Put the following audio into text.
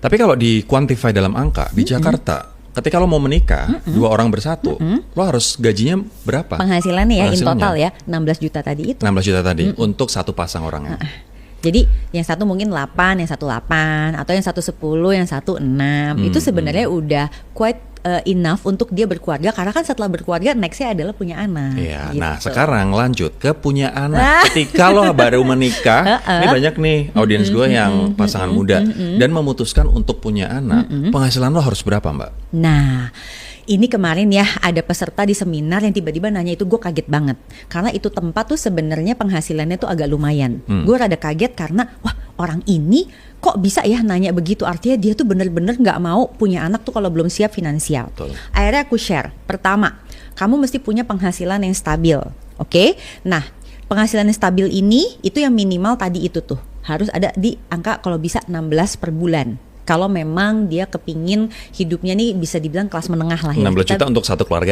Tapi kalau di quantify dalam angka di Jakarta, ketika lo mau menikah, dua orang bersatu, lo harus gajinya berapa? Penghasilannya ya, in Penghasilannya. total ya, 16 juta tadi itu. 16 juta tadi untuk satu pasang orangnya. Jadi yang satu mungkin 8, yang satu 8, atau yang satu 10, yang satu 6. Itu sebenarnya udah quite enough untuk dia berkeluarga, karena kan setelah berkeluarga nextnya adalah punya anak. Iya. Gitu. Nah sekarang lanjut ke punya anak. Ketika lo baru menikah, ini banyak nih audiens gue yang pasangan muda dan memutuskan untuk punya anak. Penghasilan lo harus berapa, Mbak? Nah, ini kemarin ya ada peserta di seminar yang tiba-tiba nanya itu, gue kaget banget. Karena itu tempat tuh sebenarnya penghasilannya tuh agak lumayan. Gue rada kaget karena wah, orang ini kok bisa ya nanya begitu. Artinya dia tuh bener-bener gak mau punya anak tuh kalau belum siap finansial. Betul. Akhirnya aku share. Pertama, kamu mesti punya penghasilan yang stabil. Oke? Nah, penghasilan yang stabil ini itu yang minimal tadi itu tuh harus ada di angka kalau bisa 16 per bulan. Kalau memang dia kepingin hidupnya nih bisa dibilang kelas menengah lah ya. 16 juta untuk satu keluarga ya?